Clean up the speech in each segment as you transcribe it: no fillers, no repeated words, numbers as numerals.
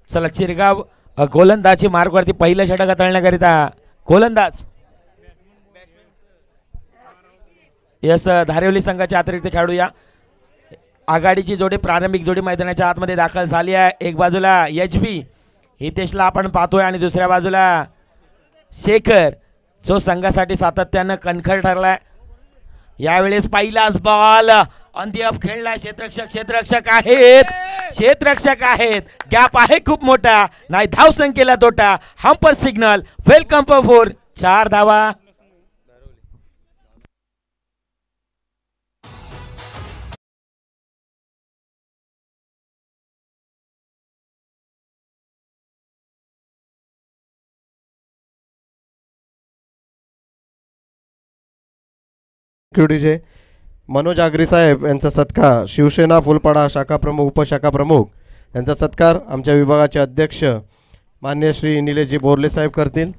चला चिरगाव गोलंदाजी मार्गवरती पहिलं षटक हाताळण्याकरिता गोलंदाज यस धारिवली संघाचे अतिरिक्त खेळाडू या आघाडीची जोडी प्रारंभिक जोडी मैदानाच्या आतमध्ये दाखल झाली आहे. एक बाजूला एचबी हितेशला आपण पाहतोय आणि दुसऱ्या बाजूला शेखर जो संघासाठी सातत्यानं कणखर ठरलाय. यावेळेस पहिलाच बॉल अंतिम खेळलाय. क्षेत्ररक्षक आहेत गॅप आहे खूप मोठा नाही धाव संख्येला तोटा. हंपर सिग्नल वेलकम फॉर 4 धावा. क्युडीजे मनोज आगरी साहेब यांचा सत्कार शिवसेना फुलपाडा शाखा प्रमुख उपशाखा प्रमुख यांचा सत्कार आमच्या विभागाचे अध्यक्ष मान्य श्री निलेशजी बोरले साहेब करतील.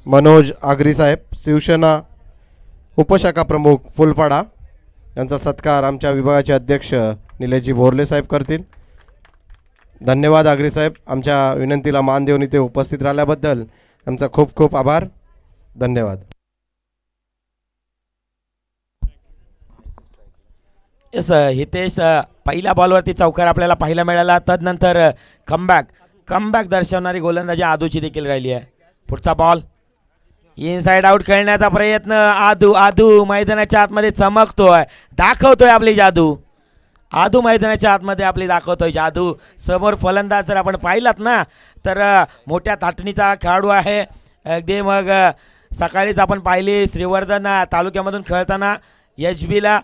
मनोज आगरी साहेब शिवसेना उपशाखा प्रमुख फुलपाडा यांचा सत्कार आमच्या विभागाचे अध्यक्ष निलेशजी बोरले साहेब करतील. धन्यवाद आगरी साहेब, आमच्या विनंतीला मान देऊन इथे उपस्थित राहिल्याबद्दल आमचा खूप खूप आभार. धन्यवाद. यस हितेश पहिल्या बॉलवरती चौकार आपल्याला पाहायला मिळाला. तदनंतर कमबॅक दर्शवणारी गोलंदाजी आदूची देखील राहिली आहे. पुढचा बॉल इनसाइड आउट खेळण्याचा प्रयत्न. आदू मैदानाच्या आतमध्ये चमकतोय, दाखवतोय आपली जादू. आदू मैदानाच्या आतमध्ये आपली दाखवतोय जादू. समोर फलंदाज जर आपण पाहिलात ना तर मोठ्या थाटणीचा खेळाडू आहे अगदी. मग सकाळीच आपण पाहिली श्रीवर्धन तालुक्यामधून खेळताना एचबीला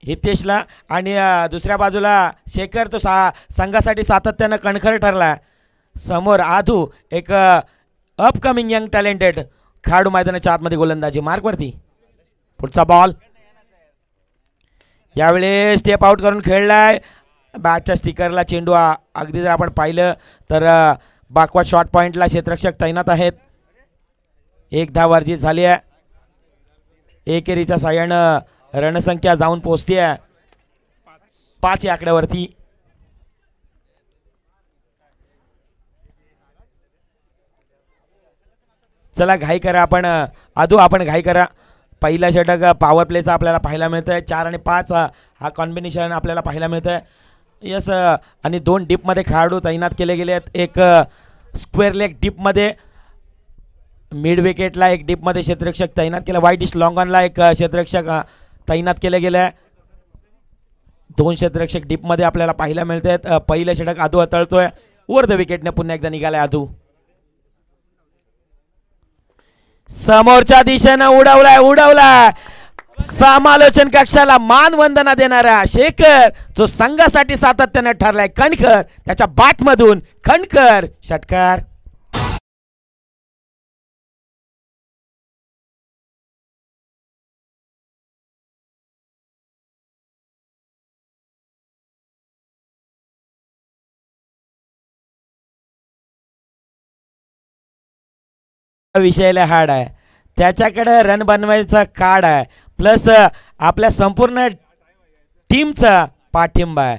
हितेशला आणि दुसऱ्या बाजूला शेखर तो संघासाठी सातत्यानं कणखर ठरला. समोर आदू एक अपकमिंग यंग टॅलेंटेड खेळाडू मैदानाच्या आतमध्ये गोलंदाजी मार्कवरती. पुढचा बॉल यावेळी स्टेप आउट करून खेळलाय. बॅटच्या स्टिकरला चेंडू अगदी जर आपण पाहिलं तर बाकवाट शॉर्ट पॉईंटला क्षेत्ररक्षक तैनात आहेत. एक धाव अर्जित झाली आहे. एकेरीच्या साह्यानं रणसंख्या जाऊन पोहोचते आहे 5 या आकड्यावरती. चला घाई करा आपण घाई करा. पहिला षटक पॉवर प्लेचा आपल्याला पाहायला मिळतंय. 4 आणि 5 हा कॉम्बिनेशन आपल्याला पाहायला मिळतंय. यस आणि 2 डीपमध्ये खेळाडू तैनात केले गेले आहेत. एक स्क्वेअर लेग डीपमध्ये मिड विकेटला एक डीपमध्ये क्षेत्ररक्षक तैनात केला. वाईट इश लॉंग ऑनला एक क्षेत्ररक्षक तैनात केले गेले आहे. 2 क्षेत्ररक्षक डीपमध्ये आपल्याला पाहायला मिळत आहेत. पहिलं षटक आदू हाताळतोय. वर द विकेटने पुन्हा एकदा निघालाय आदू. समोरच्या दिशेनं उडवलाय. समालोचन कक्षाला मान वंदना देणारा शेखर जो संघासाठी सातत्याने ठरलाय कणखर. त्याच्या बॅटमधून कणखर षटकार. विषयाला हाड आहे, त्याच्याकडे रन बनवायचा कार्ड आहे, प्लस आपल्या संपूर्ण टीमचा पाठिंबा आहे.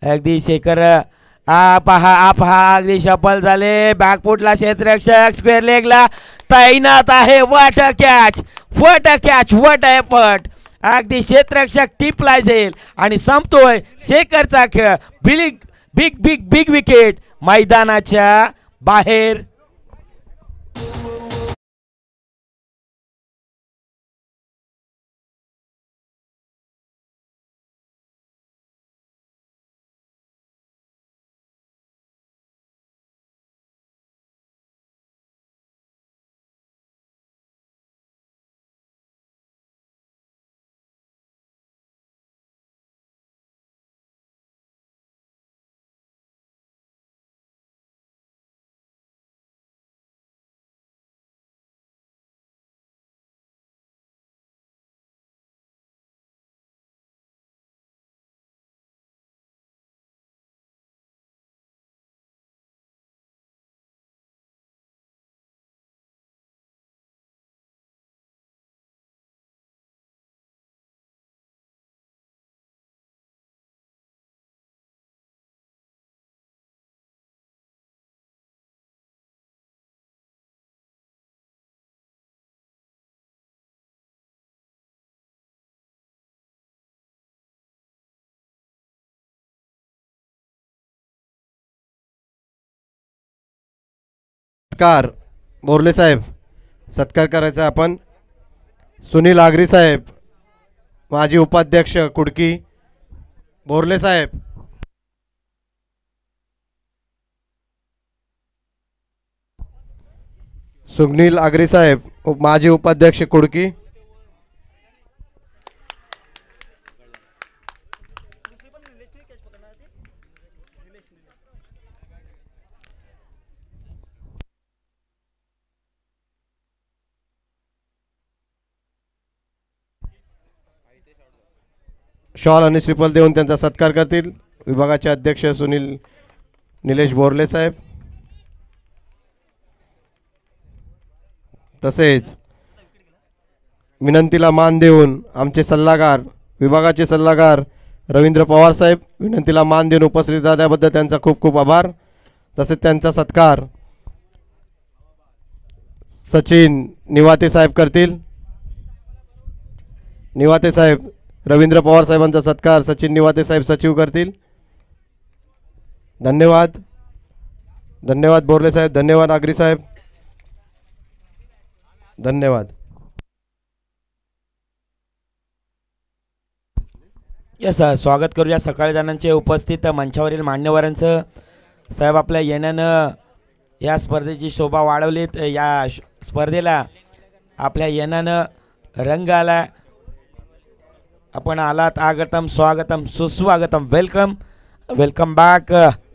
अगदी शेखर पहा अगदी सफल झाले. बॅकफुटला क्षेत्ररक्षक स्क्वेअर लेगला तैनात आहे. What a catch, what a effort. अगदी क्षेत्ररक्षक टिपला जाईल आणि संपतोय शेखरचा खेळ. बिग विकेट मैदानाच्या बाहेर. सत्कार बोरले साहेब सत्कार करायचा आपण. सुनील आगरी साहेब माजी उपाध्यक्ष कुडकी बोरले साहेब. सुनील आगरी साहेब माजी उपाध्यक्ष कुडकी. शॉल आणि श्रीफल देऊन त्यांचा सत्कार करतील विभागाचे अध्यक्ष सुनील निलेश बोरले साहेब. तसेच विनंतीला मान देऊन आमचे सल्लागार विभागाचे सल्लागार रवींद्र पवार साहेब विनंतीला मान देऊन उपस्थित राहण्याबद्दल त्यांचा खूप खूप आभार. तसेच त्यांचा सत्कार सचिन निवाते साहेब करतील. निवाते साहेब रवींद्र पवार साहेबांचा सत्कार सचिन निवाते साहेब सचिव करतील. धन्यवाद. धन्यवाद बोरले साहेब. धन्यवाद आगरी साहेब. धन्यवाद. यस स्वागत करूया सकाळी जणांचे उपस्थित मंचावरील मान्यवरांचं. साहेब आपल्या येण्यानं या स्पर्धेची शोभा वाढवलीत. या स्पर्धेला आपल्या येण्यानं रंग आला. आपण आलात आगतम स्वागतम सुस्वागतम वेलकम वेलकम बॅक.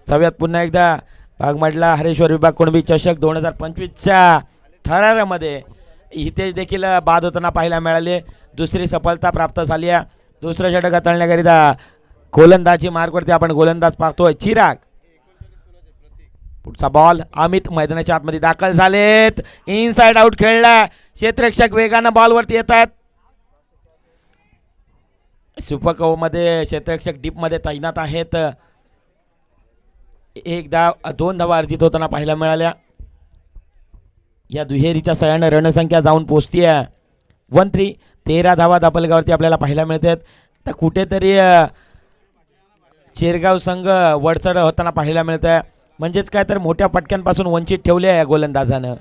जाऊयात पुन्हा एकदा भागमडला हरेश्वर विभाग कुणबी चषक 2025च्या थरारामध्ये इथे देखील बाद होताना पाहायला मिळाले. दुसरी सफलता प्राप्त झाली आहे. दुसरं षटक हाताळण्याकरिता गोलंदाजी मार्गवरती आपण गोलंदाज पाहतोय चिराग. पुढचा बॉल अमित मैदानाच्या आतमध्ये दाखल झालेत. इनसाइड आउट खेळला. क्षेत्ररक्षक वेगानं बॉलवरती येत आहेत. सुपर ओव्हरमध्ये क्षेत्ररक्षक डीपमध्ये तैनात आहेत. एक धाव 2 धावा अर्जित होताना पाहायला मिळाल्या. या दुहेरीच्या सहाय्याने रणसंख्या जाऊन पोहोचतीये 1-3. 13 धावा दापलगावरती आपल्याला पाहायला मिळतात. तर कुठेतरी चेरगाव संघ वडचढ होताना पाहायला मिळत आहे. म्हणजेच काय तर मोठ्या पटक्यांपासून वंचित ठेवले आहे या गोलंदाजानं.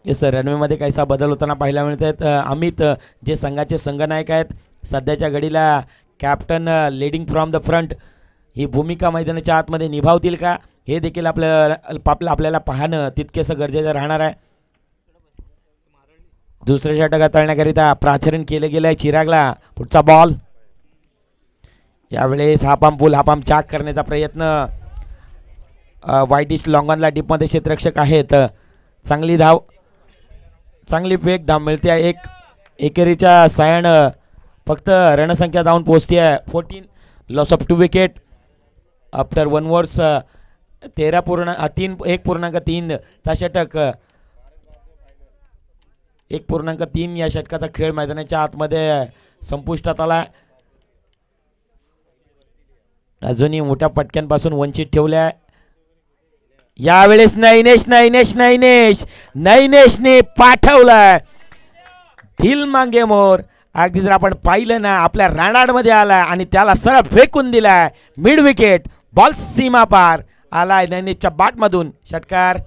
येस रणवेमध्ये काहीसा बदल होताना पाहायला मिळत आहेत. अमित जे संघाचे संघनायक आहेत सध्याच्या घडीला captain leading from the front ही भूमिका मैदानाच्या आतमध्ये निभावतील का हे देखील आपल्याला पाहणं तितकेसं गरजेचं राहणार आहे. दुसऱ्या षटक हाताळण्याकरिता प्राचरण केलं गेलं आहे चिरागला. पुढचा बॉल यावेळेस हापाम पूल हापाम चाक करण्याचा प्रयत्न. वाईटिश लॉंगॉनला डीपमध्ये क्षेत्ररक्षक आहेत. चांगली धाव चांगली वेग धाव मिळते आहे. एकेरीच्या सायण फक्त रणसंख्या जाऊन पोहोचते आहे 14. Loss of 2 wicket after 1 overs. 1.3 चा षटक 1.3 या षटकाचा खेळ मैदानाच्या आतमध्ये संपुष्टात आला. अजूनही मोठ्या पटक्यांपासून वंचित ठेवले आहे. यावेळेस नैनेशने पाठवलाय दिल मांगे मोर. अगदी जर आपण पाहिलं ना आपल्या रानाडमध्ये आलाय आणि त्याला सरळ फेकून दिलाय. मिड विकेट बॉल सीमा पार आलाय नैनेशच्या बॅटमधून. षटकार.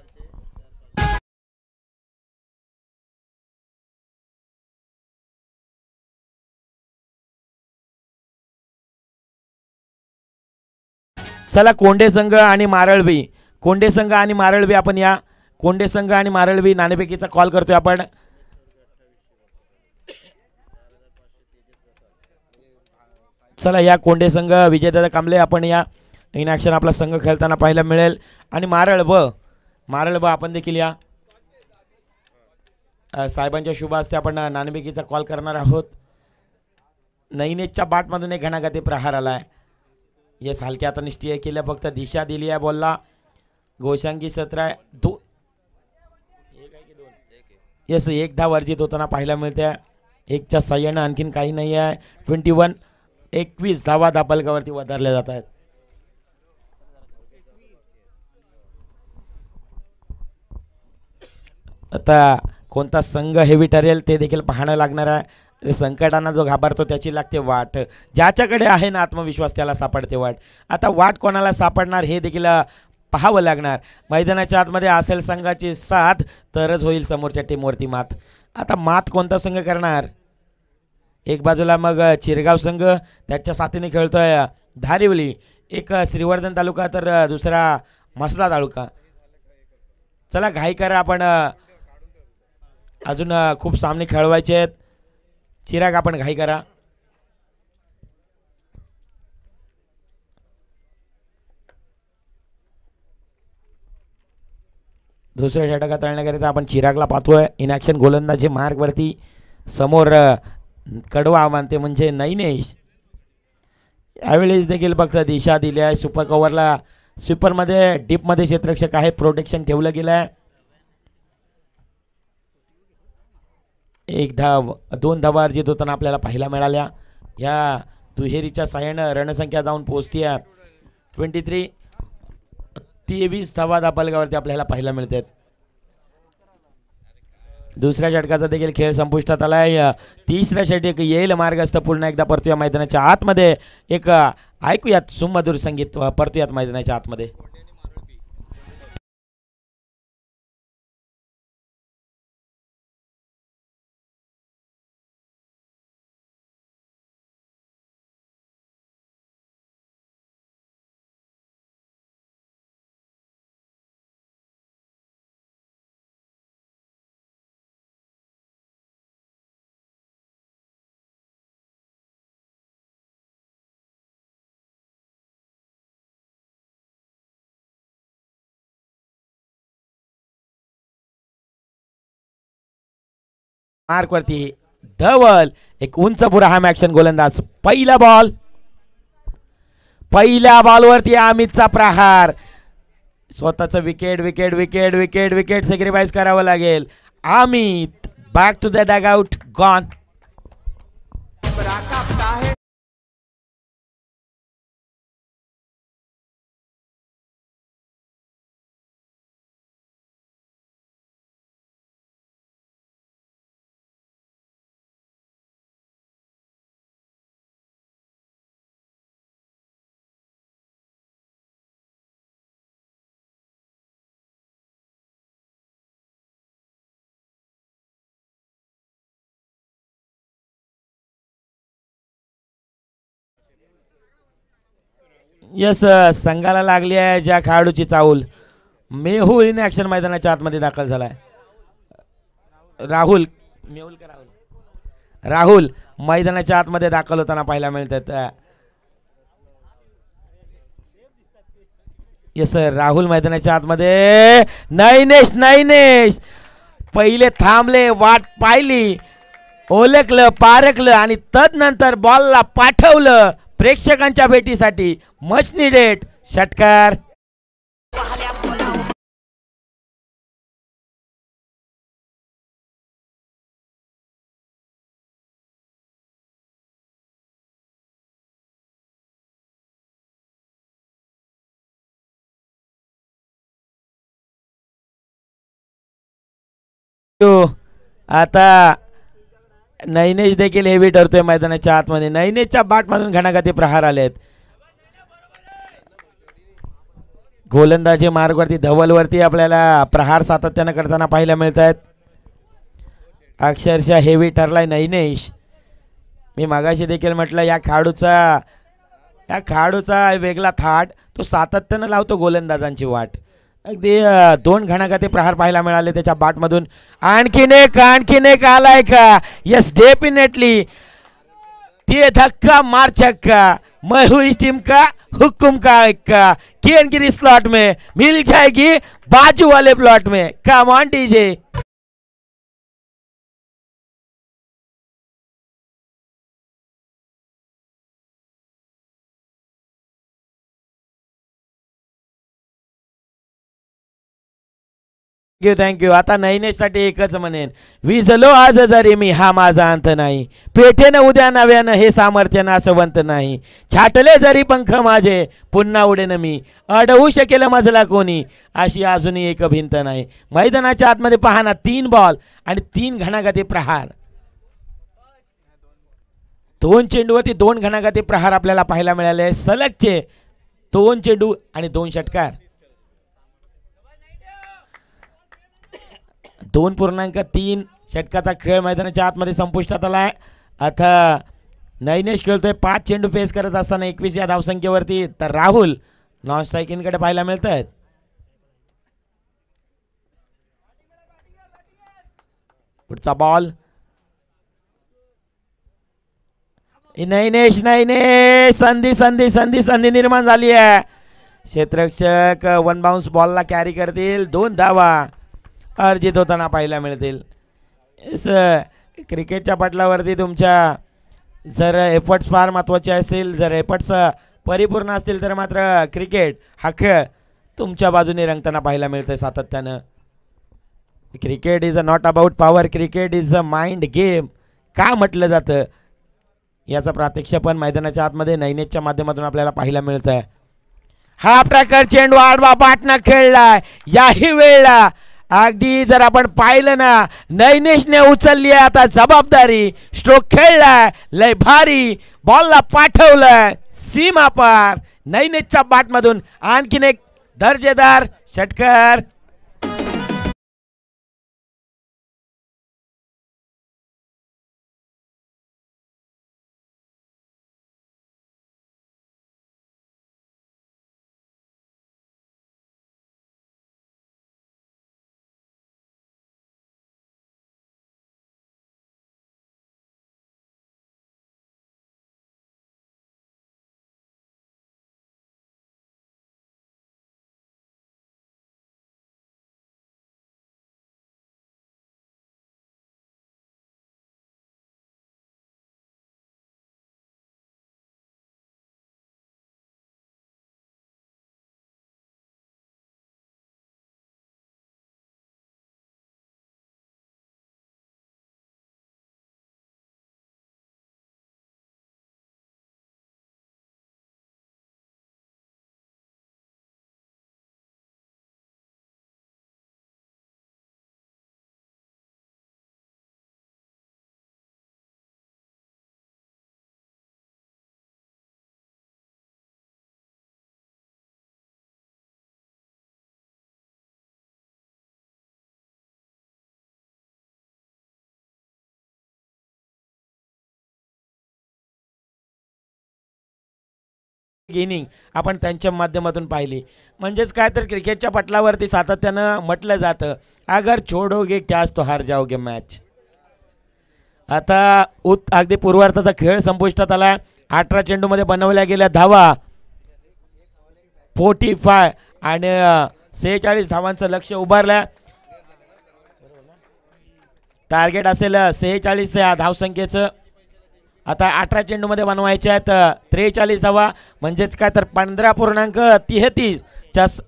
चला कोंडे संघ आणि मारळवी आपण या कोंडे संघ आणि मारळवी नाणेफेकीचा कॉल करतोय आपण. चला या कोंडे संघ विजयदादा कांबळे आपण या इन ॲक्शन आपला संघ खेळताना पाहायला मिळेल. आणि मारळब आपण देखील या साहेबांच्या शुभ हस्ते आपण नाणेफेकीचा कॉल करणार आहोत. नैनेशच्या बॅटमधून एक घणाघाती प्रहार आलाय. येस हलक्या हाताने स्टिअर केलं फक्त दिशा दिली आहे बॉलला. गोशांगी 17 2. येस 1 धाव अर्जित होताना पाहायला मिळते. 1च्या साह्यानं आणखीन काही नाही आहे. 21 धावा दापलगावरती वधारल्या जात आहेत. आता कोणता संघ हेवी ठरेल ते देखील पाहणं लागणार आहे. संकटांना जो घाबरतो त्याची लागते वाट. ज्याच्याकडे आहे ना आत्मविश्वास त्याला सापडते वाट. आता वाट कोणाला सापडणार हे देखील पाहावं लागणार. मैदानाच्या आतमध्ये असेल संघाची साथ तरच होईल समोरच्या टीमवरती मात. आता मात कोणता संघ करणार? एक बाजूला मग चिरगाव संघ त्याच्या साथीने खेळतोय धारिवली, एक श्रीवर्धन तालुका तर दुसरा मसला तालुका. चला घाई करा, आपण अजून खूप सामने खेळवायचे आहेत. चिराग आपण घाई करा. दुसऱ्या षटकात तळण्याकरिता आपण चिरागला पाहतोय. इन ॲक्शन गोलंदाजी मार्गवरती समोर कडवा आव्हान ते म्हणजे नैनेश. यावेळेस देखील फक्त दिशा दिली आहे. सुपर कव्हरला स्वीपरमध्ये डीपमध्ये क्षेत्ररक्षक आहे, प्रोटेक्शन ठेवलं गेलं आहे. एक धाव 2 धावा अर्जित होताना आपल्याला पाहायला मिळाल्या. या दुहेरीच्या साह्यानं रणसंख्या जाऊन पोहोचती आहे 23. 23 धावा दापलगावरती आपल्याला पाहायला मिळतात. दुसऱ्या षटकाचा देखील खेळ संपुष्टात आला आहे. तिसऱ्या षटक येईल मार्गस्थ. पुन्हा एकदा परतूया मैदानाच्या आतमध्ये. एक ऐकूयात सुमधुर संगीत. परतूयात मैदानाच्या आतमध्ये. मार्कवरती धवल, एक उंच पुरा हा ॲक्शन गोलंदाज. पहिला बॉल, पहिल्या बॉलवरती अमितचा प्रहार. स्वतःचं wicket wicket wicket wicket wicket sacrifice करावं लागेल. Amit back to the dugout, gone. Yes, संघाला लागली आहे ज्या खेळाडूची चाहूल. मेहुल इन ॲक्शन मैदानाच्या आतमध्ये दाखल झालाय. राहुल, मेहुल का राहुल, राहुल मैदानाच्या आतमध्ये दाखल होताना पाहायला मिळतात. यस, राहुल मैदानाच्या आतमध्ये. नैनेश, नैनेश पहिले थांबले, वाट पाहिली, ओळखलं, पारखलं आणि तदनंतर बॉलला पाठवलं प्रेक्षकांच्या भेटीसाठी. मच निडेड षटकार. आता नैनेश देखील हेवी ठरतोय मैदानाच्या आतमध्ये. नैनेशच्या बाटमधून घणाघाती प्रहार आलेत. गोलंदाजी मार्गवरती धवलवरती आपल्याला प्रहार सातत्यानं करताना पाहायला मिळत आहेत. अक्षरशः हेवी ठरलाय नैनेश. मी मागाशी देखील म्हटलं या खेळाडूचा वेगळा थाट, तो सातत्यानं लावतो गोलंदाजांची वाट. अगदी 2 घणाघाती प्रहार पाहायला मिळाले त्याच्या बाटमधून. आणखीन एक आलाय का? Yes, definitely. ते धक्का मार छक्का. मैं हूँ इस टीम का हुक्म का इक्का. किरणगिरी स्लॉट में मिल जाएगी बाजू वाले प्लॉट में. Come on DJ. थँक्यू. आता नैनेशसाठी एकच म्हणेन, विजलो आज जरी मी हा माझा अंत नाही. पेठेनं उद्या नव्यानं हे सामर्थ्य नाशवंत नाही. छाटले जरी पंख माझे पुन्हा उडेन मी. अडवू शकेल मजला कोणी अशी अजूनही एक भिंत नाही. मैदानाच्या आतमध्ये पाहना 3 बॉल आणि 3 घणाघाती प्रहार. 2 चेंडूवरती 2 घणाघाती प्रहार आपल्याला पाहायला मिळाले. सलगचे 2 चेंडू आणि 2 षटकार. 2.3 षटकाचा खेळ मैदानाच्या आतमध्ये संपुष्टात आलाय. आता नैनेश खेळतोय 5 चेंडू फेस करत असताना 21 या धावसंख्येवरती. तर राहुल नॉन स्ट्रायकिंगकडे पाहायला मिळत आहेत. पुढचा बॉल. नैनेश संधी संधी संधी संधी निर्माण झाली आहे. क्षेत्ररक्षक 1 बाउन्स बॉलला कॅरी करतील. 2 धावा अर्जित होताना पाहायला मिळतील. क्रिकेटच्या पटलावरती तुमच्या जर एफर्ट्स फार महत्त्वाचे असतील, जर एफर्ट्स परिपूर्ण असतील तर मात्र क्रिकेट हा खेळ तुमच्या बाजूने रंगताना पाहायला मिळतं सातत्यानं. Cricket is a not about power, cricket is a mind game का म्हटलं जातं याचा प्रात्यक्ष पण मैदानाच्या आतमध्ये नैनेशच्या माध्यमातून आपल्याला पाहायला मिळत आहे. हा प्रकार चेंडू आडवा बाटना खेळलाय. याही वेळेला अगदी जर आपण पाहिलं ना, नैनेशने उचलली आहे आता जबाबदारी. स्ट्रोक खेळलाय लय भारी, बॉलला पाठवलंय सीमा पार. नैनेशच्या बाटमधून आणखीन एक दर्जेदार षटकार. इनिंग आपण त्यांच्या माध्यमातून पाहिली. म्हणजेच काय तर क्रिकेटच्या पटलावरती सातत्यानं म्हटलं जातं, अगर छोडोगे कॅच तो हार जाओगे मॅच. आता अगदी पूर्वार्धाचा खेळ संपुष्टात आला. 18 चेंडूमध्ये बनवल्या गेल्या धावा 45 आणि 46 धावांचं लक्ष उभारलं. टार्गेट असेल 46 या धावसंख्येचं. आता 18 चेंडूमध्ये बनवायचे आहेत 43 धावा. म्हणजेच काय तर 15.33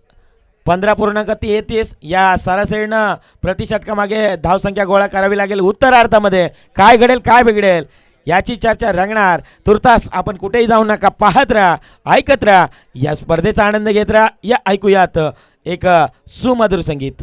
15.33 या सरासरीनं प्रतिषटकामागे धावसंख्या गोळा करावी लागेल. उत्तरार्धामध्ये काय घडेल काय बिघडेल याची चर्चा रंगणार. तुर्तास आपण कुठेही जाऊ नका, पाहत राहा, ऐकत राहा, या स्पर्धेचा आनंद घेत राहा. या ऐकूयात एक सुमधुर संगीत.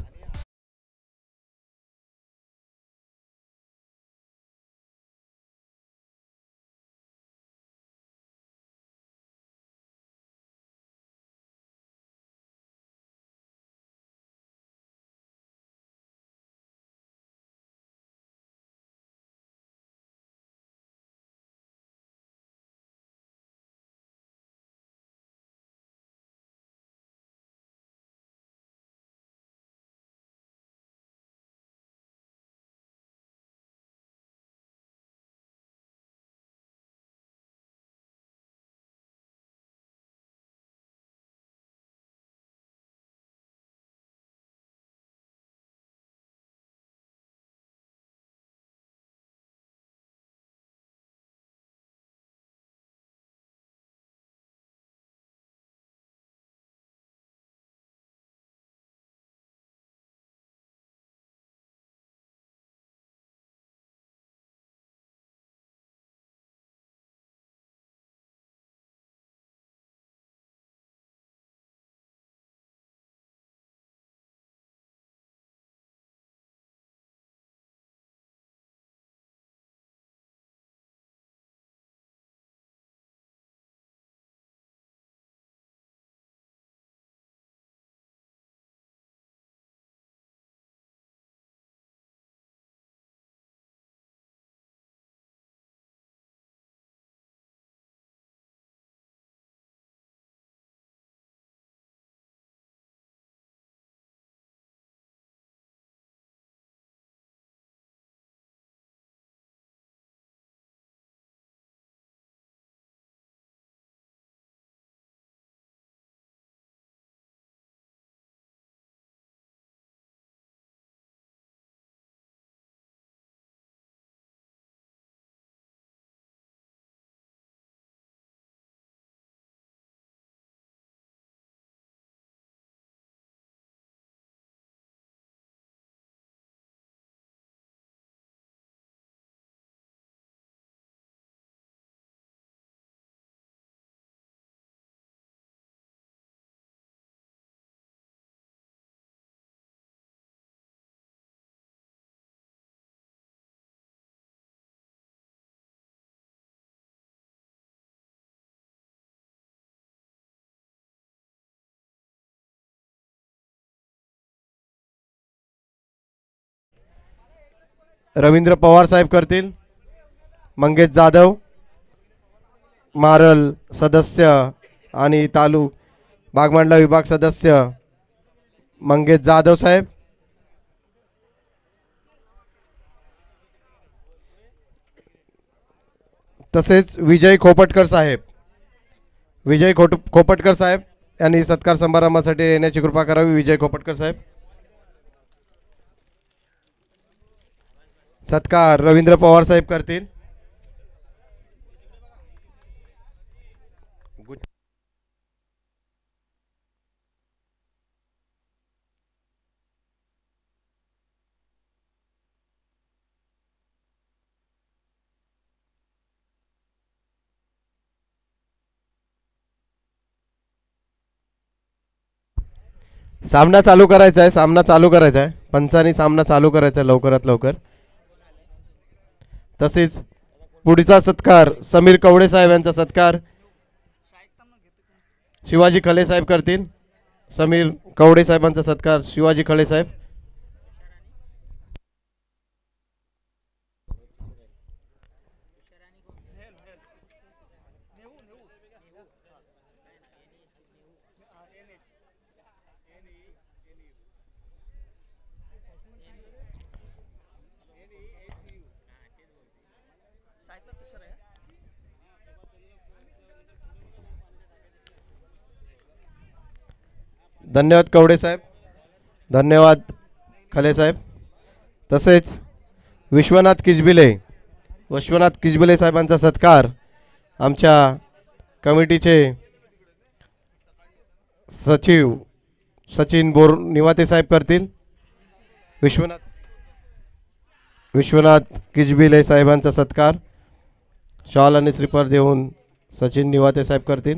रवींद्र पवार साहेब करतील. मंगेश जाधव मारल सदस्य आणि बागमांडला विभाग सदस्य मंगेश जाधव साहेब. तसेच विजय खोपटकर साहेब. खोपटकर साहेब यांनी सत्कार समारंभासाठी येण्याची कृपा करावी. विजय खोपटकर साहेब. सत्कार रवींद्र पवार साहेब करतील. सामना चालू करायचा आहे. पंचांनी सामना चालू करायचा आहे लवकरात लवकर. तसेच पुढचा सत्कार समीर कवडे साहेब यांचा सत्कार शिवाजी खले साहेब करतील. समीर कवडे साहेबांचा सत्कार शिवाजी खले साहेब. धन्यवाद कवडे साहेब. धन्यवाद खले साहेब. तसेच विश्वनाथ किजबिले साहेबांचा सत्कार आमच्या कमिटीचे सचिव सचिन निवाते साहेब करतील. विश्वनाथ किजबिले साहेबांचा सत्कार शॉल आणि श्रीफळ देऊन सचिन निवाते साहेब करतील.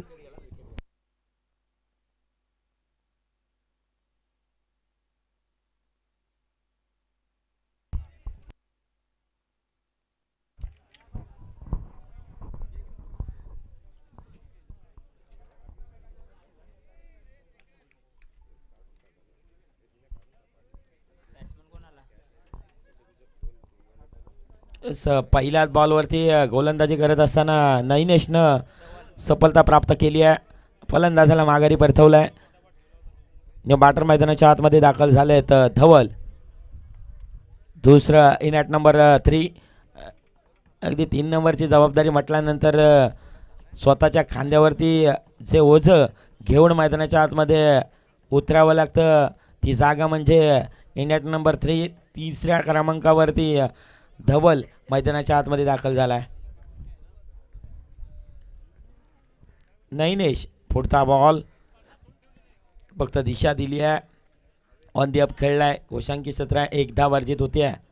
पहिल्याच बॉलवरती गोलंदाजी करत असताना नैनेशनं सफलता प्राप्त केली आहे. फलंदाजाला माघारी परतवलं आहे. बॅटर मैदानाच्या आतमध्ये दाखल झाले तर धवल दुसरं इन ॲट नंबर 3. अगदी 3 नंबरची जबाबदारी म्हटल्यानंतर स्वतःच्या खांद्यावरती जे ओझं घेऊन मैदानाच्या आतमध्ये उतरावं लागतं. ती जागा म्हणजे इन ॲट नंबर 3 तिसऱ्या क्रमांकावरती धवल मैदानाच्या आतमध्ये दाखल झाला आहे. नैनेश पुढचा बॉल फक्त दिशा दिली आहे. ऑन दी अप खेळला आहे. कोशांकी 17 एकदा वर्जित होती आहे.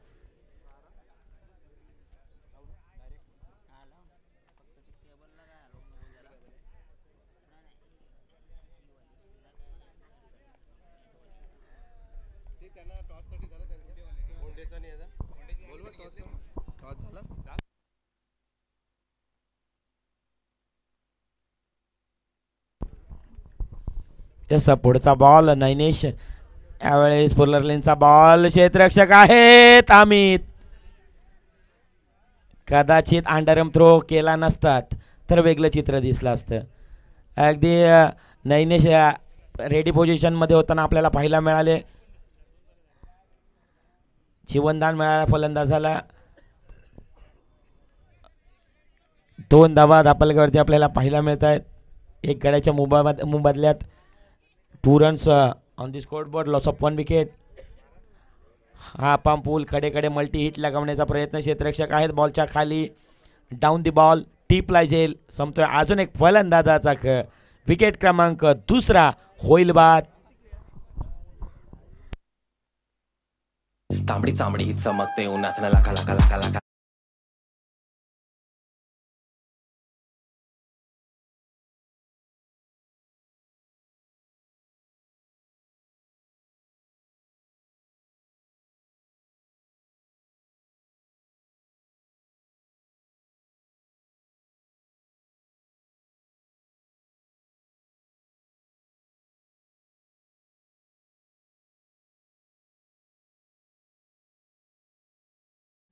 तसा पुढचा बॉल नैनेश यावेळेस फुलर लेनचा बॉल क्षेत्ररक्षक आहेत अमित. कदाचित अंडरम थ्रो केला नसतात तर वेगळं चित्र दिसलं असतं. अगदी नैनेश रेडी पोझिशनमध्ये होताना आपल्याला पाहायला मिळाले. जीवनदान मिळाला फलंदाजाला. 2 धावा धापलगवरती आपल्याला पाहायला मिळत आहेत. एक गड्याच्या मोबदल्यात 2 runs on the score board. Loss of 1 wicket. हा पंपूल कडे मल्टी हिट लगावण्याचा प्रयत्न क्षेत्ररक्षक आहेत. बॉलच्या खाली डाऊन दी बॉल टीपला जेल संपतोय. अजून एक फलंदाजाचा खेळ. विकेट क्रमांक 2 होईल बाद. तांबडी चांबडी ही चमकते उन्हात लाखा लाखा लाखा लाखा.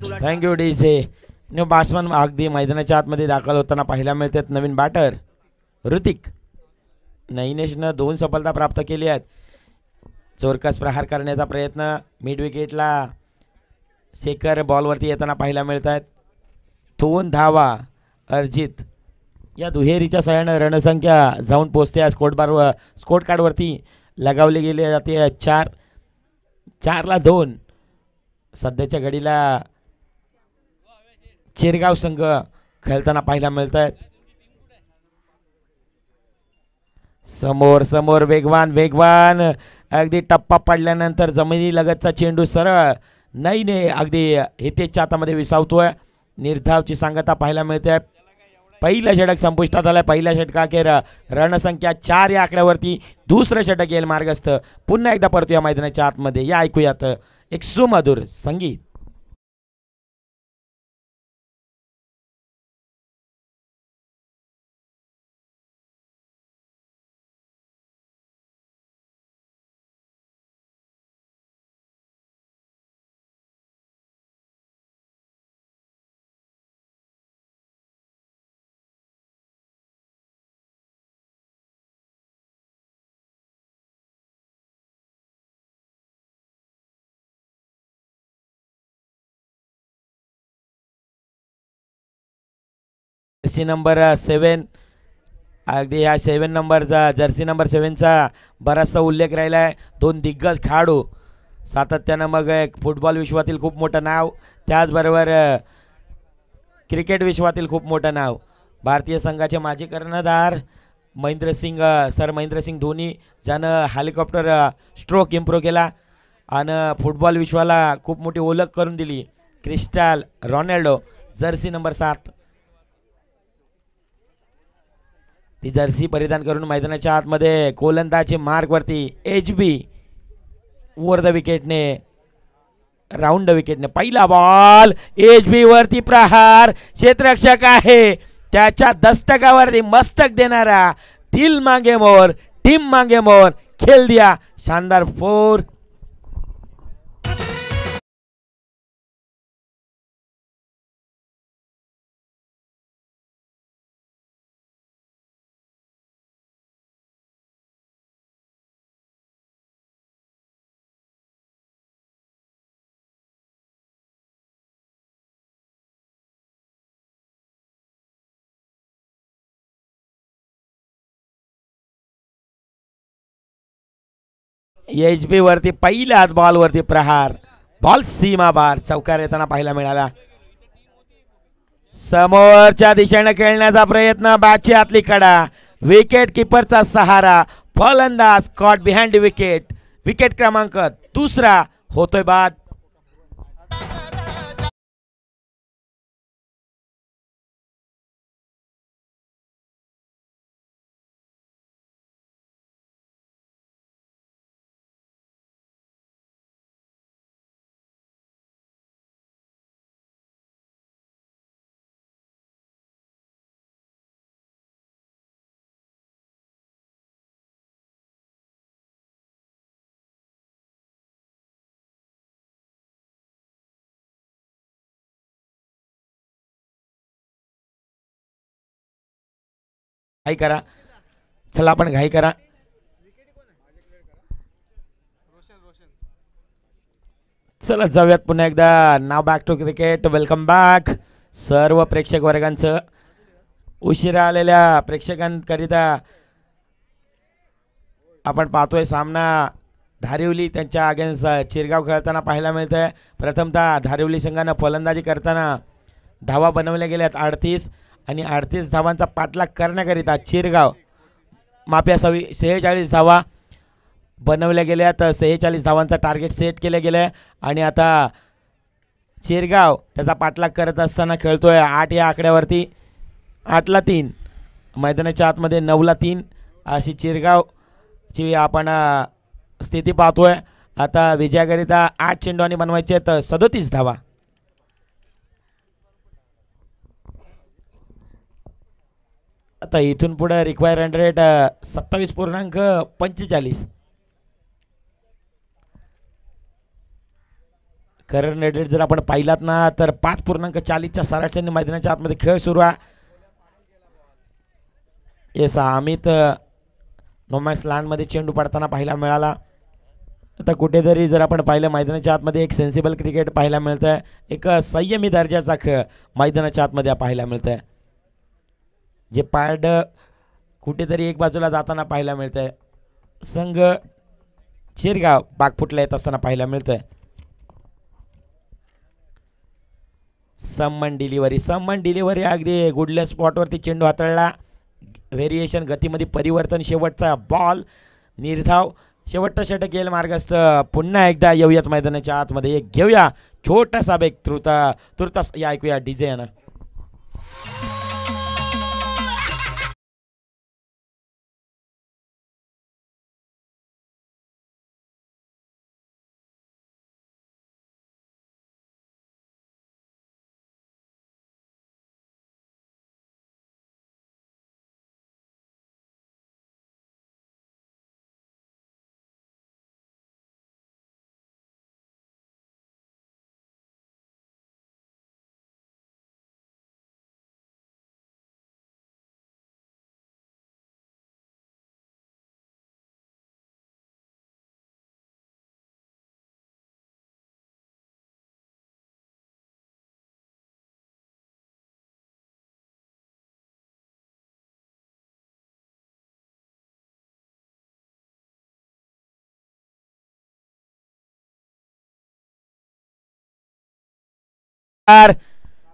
थँक्यू डी से. न्यू बॅट्समन अगदी मैदानाच्या आतमध्ये दाखल होताना पाहायला मिळतात. नवीन बॅटर ऋतिक नैनेशनं 2 सफलता प्राप्त केली आहेत. चोरकस प्रहार करण्याचा प्रयत्न मिड विकेटला शेखर बॉलवरती येताना पाहायला मिळत आहेत. 2 धावा अर्जित या दुहेरीच्या सहाय्यानं रणसंख्या जाऊन पोचते. स्कोर कार्डवरती लगावली गेली जाते 4ला 2. सध्याच्या घडीला चिरगाव संघ खेळताना पाहायला मिळत आहेत. समोर वेगवान अगदी टप्पा पडल्यानंतर जमिनी लगतचा चेंडू सरळ नाही अगदी हितेशच्या हातामध्ये विसावतोय. निर्धावची सांगता पाहायला मिळते. पहिलं षटक संपुष्टात आलं. पहिल्या षटकाखेर रणसंख्या 4 या आकड्यावरती दुसरं षटक येईल मार्गस्थ. पुन्हा एकदा परतूया मैदानाच्या आतमध्ये. या ऐकूयात एक सुमधुर संगीत. जर्सी नंबर 7 अगदी ह्या 7 नंबरचा जर्सी नंबर 7चा बराचसा उल्लेख राहिला आहे. 2 दिग्गज खेळाडू सातत्यानं मग एक फुटबॉल विश्वातील खूप मोठं नाव, त्याचबरोबर क्रिकेट विश्वातील खूप मोठं नाव. भारतीय संघाचे माजी कर्णधार महेंद्रसिंग धोनी ज्यानं हेलिकॉप्टर स्ट्रोक इम्प्रूव्ह केला आणि फुटबॉल विश्वाला खूप मोठी ओळख करून दिली. क्रिस्टाल रोनाल्डो जर्सी नंबर 7 ती जर्सी परिधान करून मैदानाच्या आतमध्ये गोलंदाजी मार्गवरती HB ओव्हर द विकेटने राऊंड विकेटने पहिला बॉल HB वरती प्रहार. क्षेत्ररक्षक आहे त्याच्या दस्तकावरती मस्तक देणारा दिल मांगे मोर टीम मांगे मोर खेल दिया. शानदार 4. HB वरती पहिल्याच बॉलवरती प्रहार. बॉल सीमा बार चौकार येताना पाहायला मिळाला. समोरच्या दिशेने खेळण्याचा प्रयत्न. बॅटची आतली कडा. विकेट किपरचा सहारा. फलंदाज कॉट बिहाइंड विकेट. विकेट क्रमांक 2 होतोय बाद. घाई करा, चला आपण घाई करा. चला जाऊयात पुन्हा एकदा. Now back to cricket. Welcome back सर्व प्रेक्षक वर्गांचं. उशिरा आलेल्या प्रेक्षकांकरिता आपण पाहतोय सामना धारिवली त्यांच्या अगेन्स्ट चिरगाव खेळताना पाहायला मिळत आहे. प्रथमतः धारिवली संघानं फलंदाजी करताना धावा बनवल्या गेल्यात 38 आणि 38 धावांचा पाठलाग करण्याकरिता चिरगाव माफ्या 46 धावा बनवल्या गेल्यात. 46 धावांचा टार्गेट सेट केलं गेलं आणि आता चिरगाव त्याचा पाठलाग करत असताना खेळतोय 8 या आकड्यावरती. 8ला 3 मैदानाच्या आतमध्ये 9ला 3 अशी चिरगावची आपण स्थिती पाहतोय. आता विजयाकरिता 8 चेंडूंनी बनवायचे आहेत 37 धावा. आता इथून पुढे require run rate 27.45. Current rate जर आपण पाहिलात ना तर 5.40च्या सरासरी मैदानाच्या आतमध्ये खेळ सुरू आहे. येस अमित नोमॅक्स लँडमध्ये चेंडू पडताना पाहायला मिळाला. आता कुठेतरी जर आपण पाहिलं मैदानाच्या आतमध्ये एक सेन्सिबल क्रिकेट पाहायला मिळतं आहे. एक संयमी दर्जाचा खेळ मैदानाच्या आतमध्ये पाहायला मिळतं आहे. जे पॅड कुठेतरी एक बाजूला जाताना पाहायला मिळतं आहे. संघ शिरगाव बागफुटला येत असताना पाहायला मिळतं आहे. सम्मन डिलिव्हरी अगदी गुडल्या स्पॉटवरती चेंडू हाताळला. व्हेरिएशन गतीमध्ये परिवर्तन. शेवटचा बॉल निर्धाव. शेवटचा षटक येईल मार्गस्थ. पुन्हा एकदा येऊयात मैदानाच्या आतमध्ये. एक घेऊया छोटासा बेक तुर्तास या ऐकूया डीजे यानं.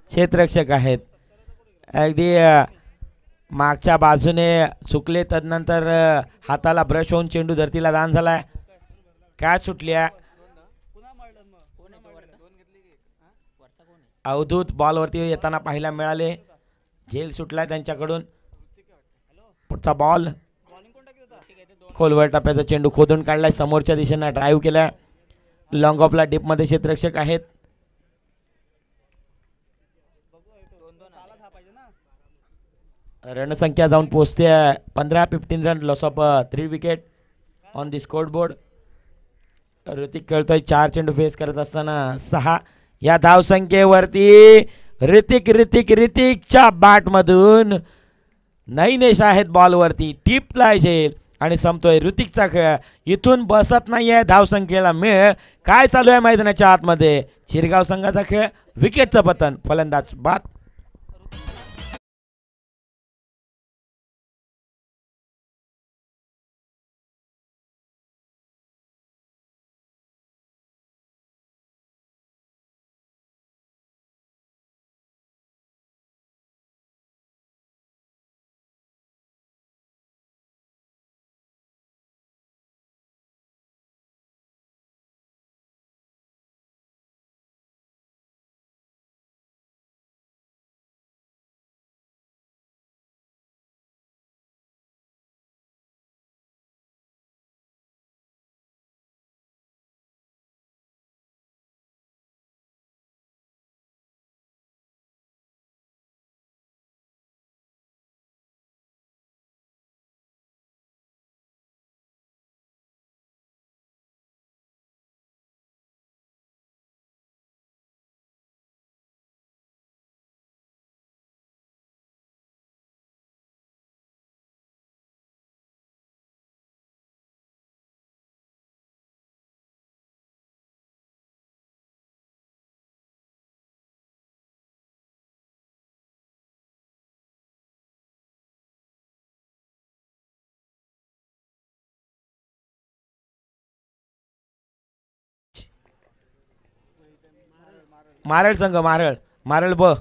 क्षेत्ररक्षक आहेत अगदी मागच्या बाजूने चुकले. तदनंतर हाताला ब्रश होऊन चेंडू धरतीला दान झालाय. काय सुटल्या अवधूत बॉलवरती येताना पाहायला मिळाले. झेल सुटलाय त्यांच्याकडून. पुढचा बॉल खोलवर टप्प्याचा चेंडू खोदून काढलाय. समोरच्या दिशेनं ड्राईव्ह केलाय. लॉंग ऑफला डीपमध्ये क्षेत्ररक्षक आहेत. रणसंख्या जाऊन पोहोचते 15-15 run. Loss of 3 wicket on the score board. Hrithik खेळतोय 4 चेंडू फेस करत असताना 6. या धावसंख्येवरती ऋतिकच्या बॅटमधून नैनेश आहेत बॉलवरती. टिपला झेल आणि संपतोय ऋतिकचा खेळ. इथून बसत नाहीये धावसंख्येला मेळ. काय चालू आहे मैदानाच्या आतमध्ये? शिरगाव संघाचा खेळ. विकेटचं पतन. फलंदाज बाद. मारळ संघ मारळ ब.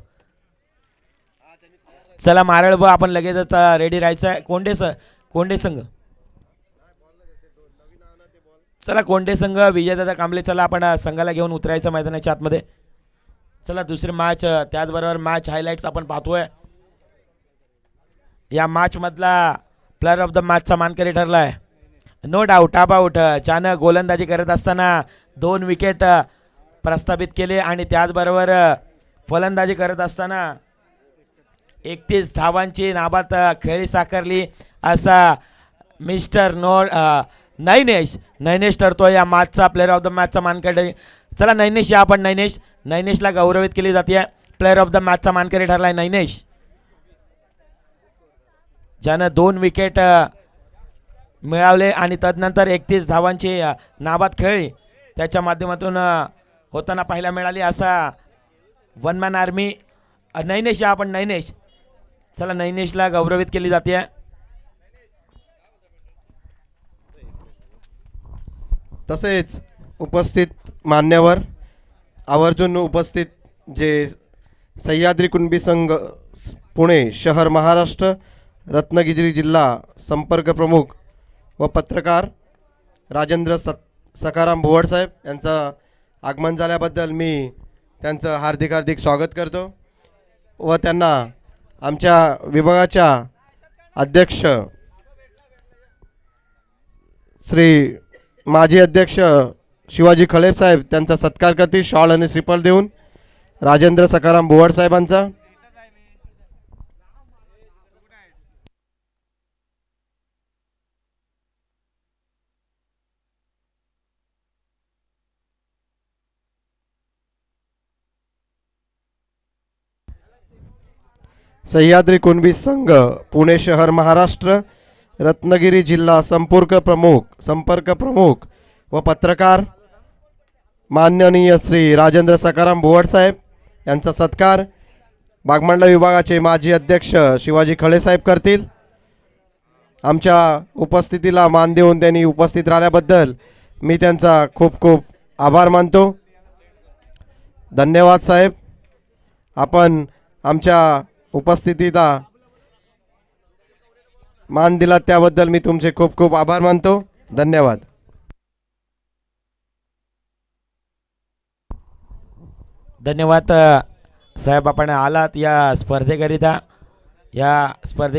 चला मारळ ब आपण लगेचच रेडी राहायचं आहे. कोंडे संघ चला. कोंडे संघ विजयदादा कांबळे. चला आपण संघाला घेऊन उतरायचं मैदानाच्या आतमध्ये. चला दुसरी मॅच त्याचबरोबर मॅच हायलाइट्स आपण पाहतोय. या मॅच मधला प्लेअर ऑफ द मॅचचा मानकरी ठरलाय नो डाऊट अबाउट. चानं गोलंदाजी करत असताना 2 विकेट प्रस्थापित केले आणि त्याचबरोबर फलंदाजी करत असताना 31 धावांची नाबाद खेळी साकारली असा मिस्टर नैनेश ठरतो या मॅचचा प्लेअर ऑफ द मॅचचा मानकरी. चला नैनेश या आपण नैनेशला गौरवित केली जाते. प्लेअर ऑफ द मॅचचा मानकरी ठरलाय नैनेश, ज्यानं 2 विकेट मिळवले आणि तदनंतर 31 धावांची नाबाद खेळी त्याच्या माध्यमातून होताना पाहायला मिळाली. असा वन मॅन आर्मी. नैनेश या आपण नैनेश, चला नैनेशला गौरवित केली जाते. तसेच उपस्थित मान्यवर आवर्जून उपस्थित जे सह्याद्री कुणबी संघ पुणे शहर महाराष्ट्र रत्नागिरी जिल्हा संपर्क प्रमुख व पत्रकार राजेंद्र सखाराम भुवड साहेब यांचं आगमन झाल्याबद्दल मी त्यांचं हार्दिक स्वागत करतो व त्यांना आमच्या विभागाच्या अध्यक्ष श्री माजी अध्यक्ष शिवाजी खळे साहेब त्यांचा सत्कार करतील शॉल आणि श्रीफळ देऊन. राजेंद्र सखाराम भुवड साहेबांचा. सह्याद्री कुणबी संघ पुणे शहर महाराष्ट्र रत्नागिरी जिल्हा संपर्क प्रमुख व पत्रकार माननीय श्री राजेंद्र सखाराम भुवड साहेब यांचा सत्कार बागमंडला विभागाचे माजी अध्यक्ष शिवाजी खळे साहेब करतील. आमच्या उपस्थितीला मान देऊन त्यांनी उपस्थित राहिल्याबद्दल मी त्यांचा खूप आभार मानतो. धन्यवाद साहेब. आपण आमच्या उपस्थितीला मान दिला त्याबद्दल मी तुमचे खूप आभार मानतो. धन्यवाद. धन्यवाद साहेब, आपण आलात या स्पर्धेकरिता. या स्पर्धे